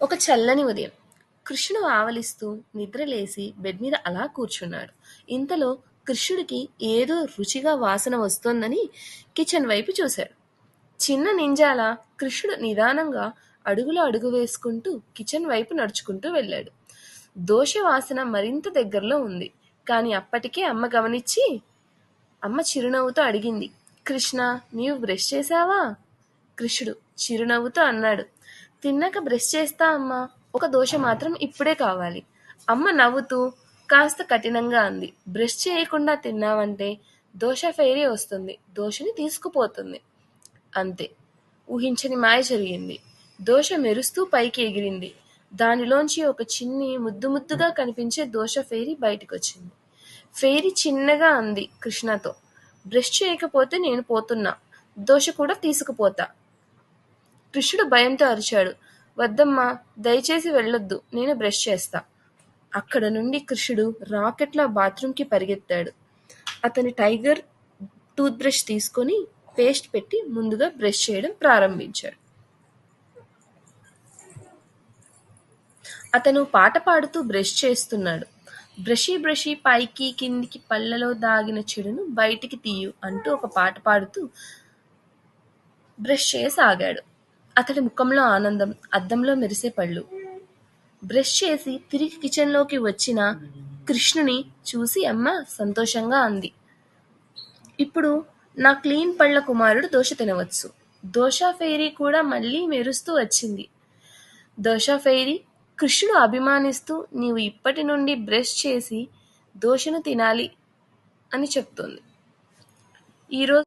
ఒక చల్లని ఉదయం. కృష్ణుడు ఆవలిస్తూ నిద్రలేసి బెడ్ మీద అలా కూర్చున్నాడు. ఇంతలో కృష్ణుడికి ఏదో రుచిగా వాసన వస్తోందని కిచెన్ వైపు చూశాడు. చిన్న నింజాలా కృష్ణుడు నిదానంగా అడుగులో అడుగు వేసుకుంటూ కిచెన్ వైపు నడుచుకుంటూ వెళ్ళాడు. దోశ వాసన మరింత దగ్గరలో ఉంది. కాని అప్పటికే అమ్మ గమనించి అమ్మ చిరునవ్వుతో అడిగింది. కృష్ణ, నీవు బ్రష్ చేశావా? కృష్ణుడు చిరునవ్వుతో అన్నాడు. తిన్నాక బ్రష్ చేస్తా అమ్మా. ఒక దోశ మాత్రం ఇప్పుడే కావాలి. అమ్మ నవ్వుతూ కాస్త కఠినంగా అంది. బ్రష్ చేయకుండా తిన్నావంటే దోశ ఫెయిరీ వస్తుంది. దోశని తీసుకుపోతుంది. అంతే. ఊహించని మాయ జరిగింది. దోశ మెరుస్తూ పైకి ఎగిరింది. దానిలోంచి ఒక చిన్ని ముద్దు ముద్దుగా కనిపించే దోశ ఫెయిరీ బయటకొచ్చింది. ఫెయిరీ చిన్నగా అంది కృష్ణతో. బ్రష్ చేయకపోతే నేను పోతున్నా. దోశ కూడా తీసుకుపోతా. కృష్ణుడు భయంతో అరిచాడు. వద్దమ్మా, దయచేసి వెళ్ళొద్దు. నేను బ్రష్ చేస్తా. అక్కడ నుండి కృష్ణుడు రాకెట్లా బాత్రూంకి పరిగెత్తాడు. అతని టైగర్ టూత్ బ్రష్ తీసుకొని పేస్ట్ పెట్టి ముందుగా బ్రష్ చేయడం ప్రారంభించాడు. అతను పాట పాడుతూ బ్రష్ చేస్తున్నాడు. బ్రషీ బ్రషీ పైకి కిందికి పళ్ళలో దాగిన చెడును బయటికి తీయు అంటూ ఒక పాట పాడుతూ బ్రష్ చేయసాగాడు. అతడి ముఖంలో ఆనందం, అద్దంలో మెరిసే పళ్ళు. బ్రష్ చేసి తిరిగి కిచెన్లోకి వచ్చిన కృష్ణుని చూసి అమ్మ సంతోషంగా అంది. ఇప్పుడు నా క్లీన్ పళ్ళ కుమారుడు దోశ తినవచ్చు. దోశ ఫెయిరీ కూడా మళ్ళీ మెరుస్తూ వచ్చింది. దోశ ఫెయిరీ కృష్ణుడు అభిమానిస్తూ నీవు ఇప్పటి నుండి బ్రష్ చేసి దోశను తినాలి అని చెప్తోంది. ఈరోజు